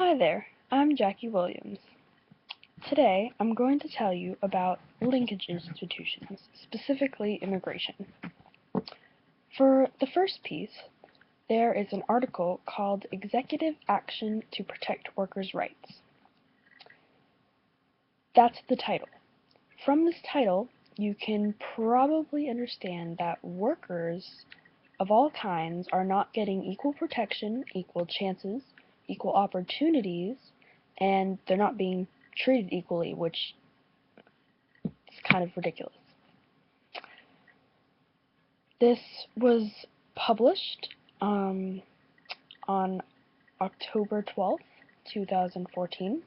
Hi there, I'm Jackie Williams. Today I'm going to tell you about linkage institutions, specifically immigration. For the first piece, there is an article called Executive Action to Protect Workers' Rights. That's the title. From this title, you can probably understand that workers of all kinds are not getting equal protection, equal chances, equal opportunities, and they're not being treated equally, which is kind of ridiculous. This was published on October 12th, 2014,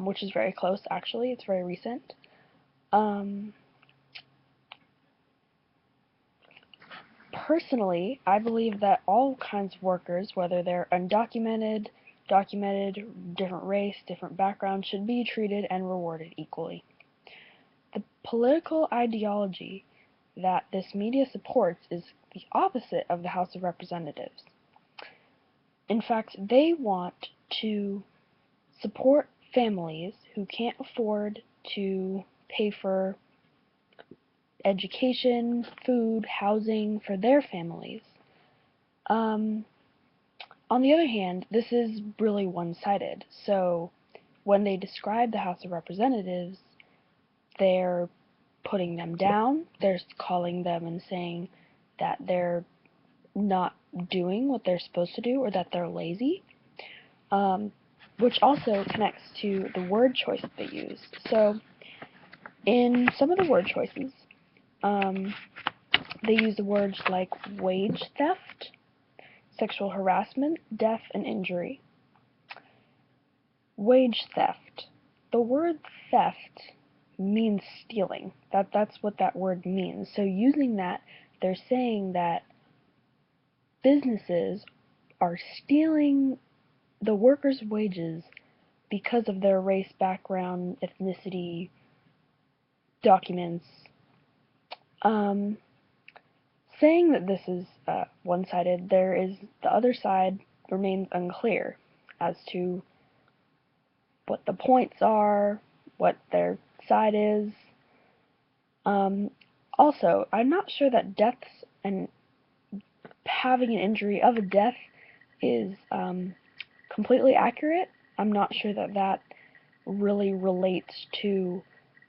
which is very close, actually. It's very recent. Personally, I believe that all kinds of workers, whether they're undocumented, documented, different race, different background, should be treated and rewarded equally. The political ideology that this media supports is the opposite of the House of Representatives. In fact, they want to support families who can't afford to pay for education, food, housing for their families. On the other hand, this is really one-sided. So when they describe the House of Representatives, they're putting them down, they're calling them and saying that they're not doing what they're supposed to do or that they're lazy, which also connects to the word choice that they use. So in some of the word choices, they use the words like wage theft, sexual harassment, death, and injury. Wage theft. The word theft means stealing. That's what that word means. So using that, they're saying that businesses are stealing the workers' wages because of their race, background, ethnicity, documents. Saying that this is one-sided, the other side remains unclear as to what the points are, what their side is. Also, I'm not sure that deaths and having an injury of a death is completely accurate. I'm not sure that that really relates to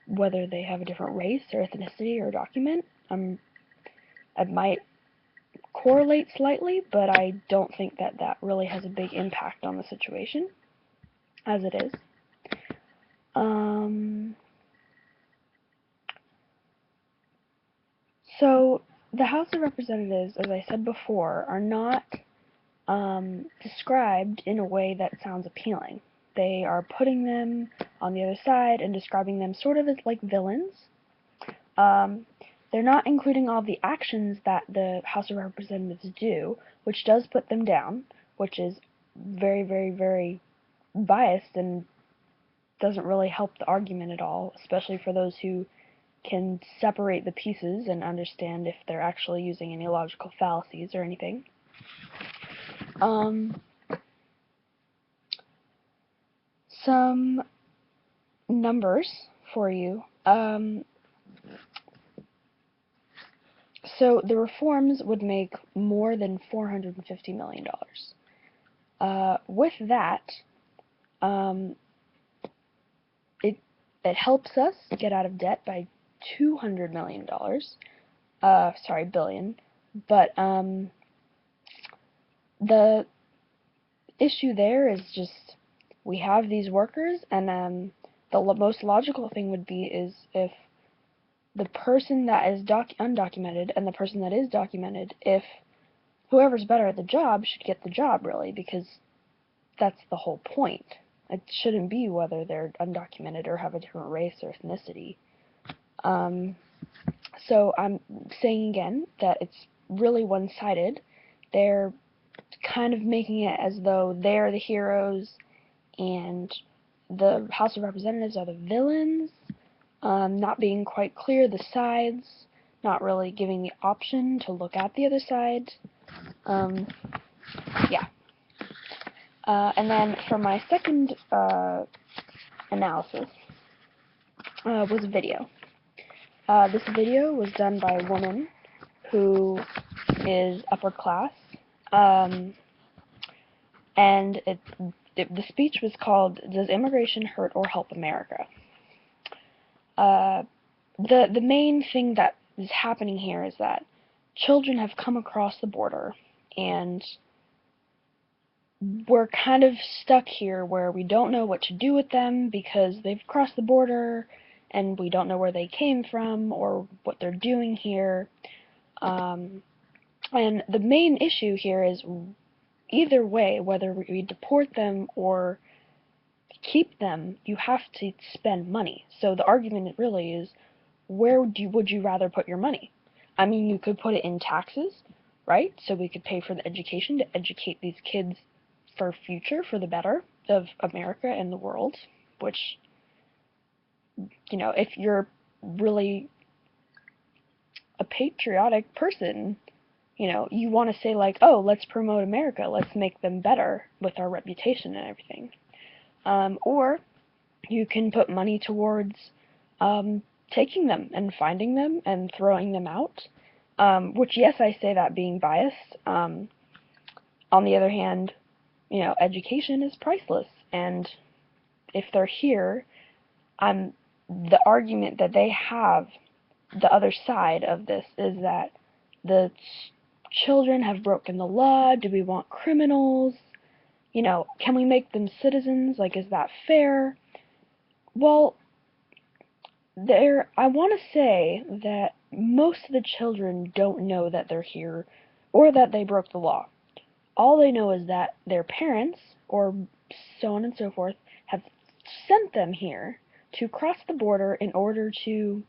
whether they have a different race or ethnicity or document. It might correlate slightly, but I don't think that that really has a big impact on the situation, as it is. So the House of Representatives, as I said before, are not described in a way that sounds appealing. They are putting them on the other side and describing them sort of as like villains. They're not including all the actions that the House of Representatives do, which does put them down, which is very, very, very biased and doesn't really help the argument at all, especially for those who can separate the pieces and understand if they're actually using any logical fallacies or anything. Some numbers for you. So the reforms would make more than $450 million. With that, it helps us get out of debt by $200 million. Sorry, billion. But the issue there is just we have these workers, and the most logical thing would be is if the person that is undocumented and the person that is documented, if whoever's better at the job should get the job, really, because that's the whole point. It shouldn't be whether they're undocumented or have a different race or ethnicity. So I'm saying again that it's really one-sided. They're kind of making it as though they're the heroes and the House of Representatives are the villains, not being quite clear the sides, not really giving the option to look at the other side. Yeah. And then for my second analysis was a video. This video was done by a woman who is upper class, and the speech was called, "Does Immigration Hurt or Help America?" The main thing that is happening here is that children have come across the border, and we're kind of stuck here where we don't know what to do with them because they've crossed the border, and we don't know where they came from or what they're doing here. And the main issue here is either way, whether we deport them or keep them, you have to spend money. So the argument really is, where would you rather put your money? I mean, you could put it in taxes, right? So we could pay for the education to educate these kids for future, for the better of America and the world, which, if you're really a patriotic person, you want to say like, oh, let's promote America, let's make them better with our reputation and everything. Or you can put money towards taking them and finding them and throwing them out, which, yes, I say that being biased. On the other hand, education is priceless, and if they're here, the argument that they have, the other side of this, is that the children have broken the law. Do we want criminals? Can we make them citizens? Like, is that fair? Well, I want to say that most of the children don't know that they're here or that they broke the law. All they know is that their parents, or so on and so forth, have sent them here to cross the border in order to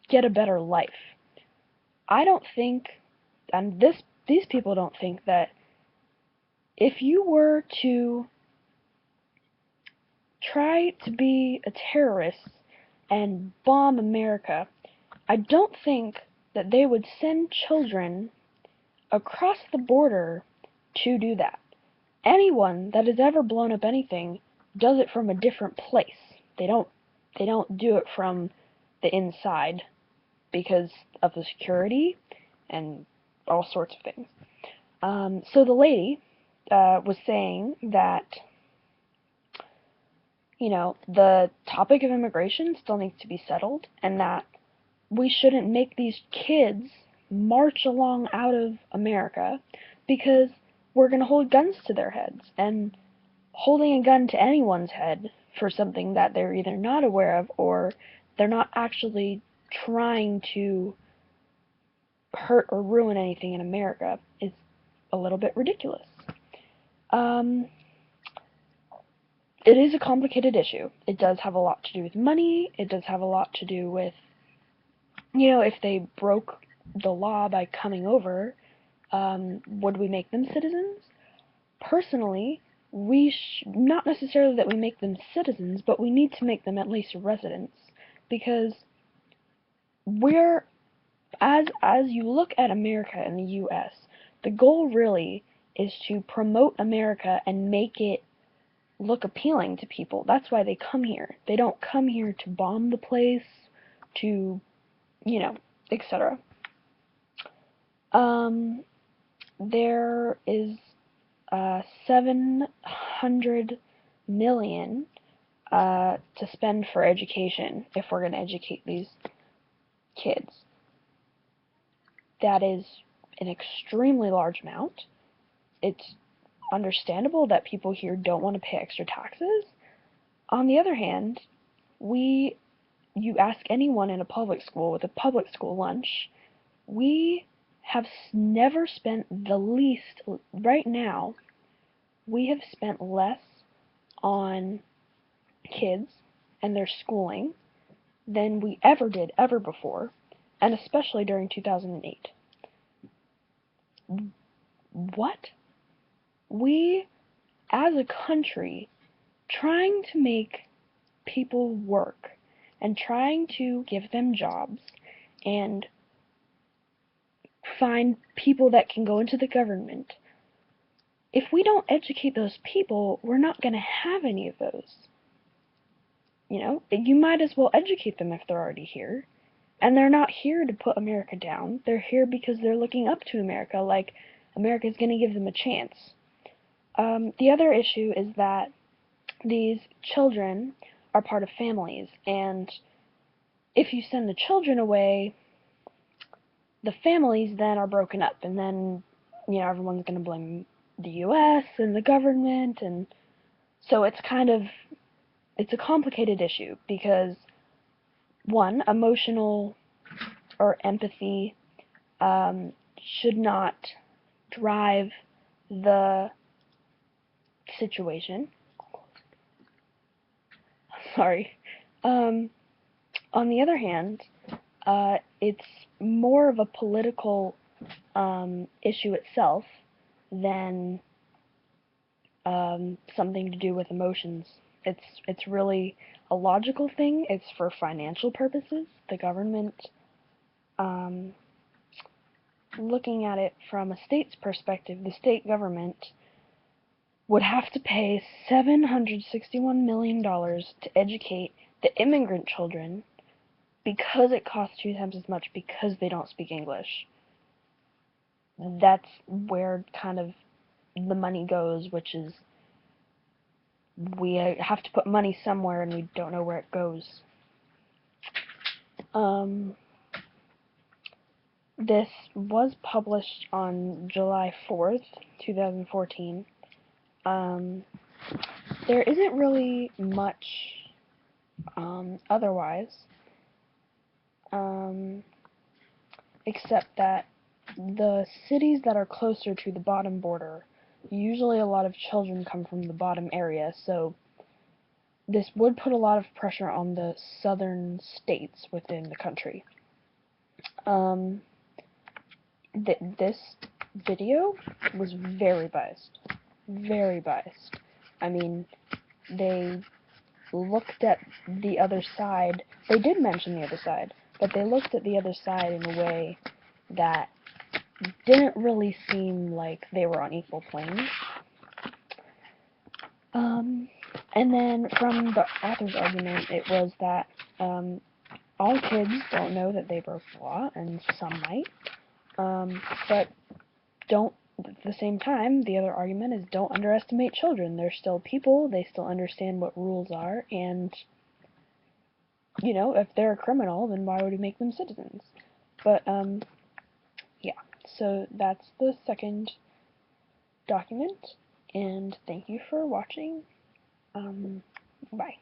get a better life. I don't think, and these people don't think, that if you were to try to be a terrorist and bomb America, I don't think that they would send children across the border to do that. Anyone that has ever blown up anything does it from a different place. They don't do it from the inside because of the security and all sorts of things. So the lady was saying that, the topic of immigration still needs to be settled, and that we shouldn't make these kids march along out of America because we're going to hold guns to their heads. And holding a gun to anyone's head for something that they're either not aware of or they're not actually trying to hurt or ruin anything in America is a little bit ridiculous. It is a complicated issue. It does have a lot to do with money. It does have a lot to do with, if they broke the law by coming over, would we make them citizens? Personally, not necessarily that we make them citizens, but we need to make them at least residents, because as you look at America and the U.S., the goal really is to promote America and make it look appealing to people. That's why they come here. They don't come here to bomb the place, to, etc. There is 700 million to spend for education if we're going to educate these kids. That is an extremely large amount. It's understandable that people here don't want to pay extra taxes. On the other hand, you ask anyone in a public school with a public school lunch, we have never spent the least, right now, we have spent less on kids and their schooling than we ever did ever before, and especially during 2008. What? We, as a country, trying to make people work and trying to give them jobs and find people that can go into the government, if we don't educate those people, we're not going to have any of those. You know, you might as well educate them if they're already here. And they're not here to put America down. They're here because they're looking up to America, like America's going to give them a chance. The other issue is that these children are part of families, and if you send the children away, the families then are broken up, and then, you know, everyone's going to blame the U.S. and the government, and so it's a complicated issue, because, one, emotional or empathy should not drive the situation. Sorry. On the other hand, it's more of a political issue itself than something to do with emotions. It's really a logical thing. It's for financial purposes. The government, looking at it from a state's perspective, the state government would have to pay $761 million to educate the immigrant children because it costs 2 times as much because they don't speak English. That's where kind of the money goes, which is we have to put money somewhere and we don't know where it goes. This was published on July 4th, 2014. There isn't really much otherwise, except that the cities that are closer to the bottom border, usually a lot of children come from the bottom area, so this would put a lot of pressure on the southern states within the country. This video was very biased. Very biased. I mean, they looked at the other side. They did mention the other side, but they looked at the other side in a way that didn't really seem like they were on equal planes. And then from the author's argument, it was that all kids don't know that they broke the law, and some might. But don't, at the same time, the other argument is don't underestimate children. They're still people, they still understand what rules are, and, you know, if they're a criminal, then why would we make them citizens? But, yeah, so that's the second document, and thank you for watching. Bye.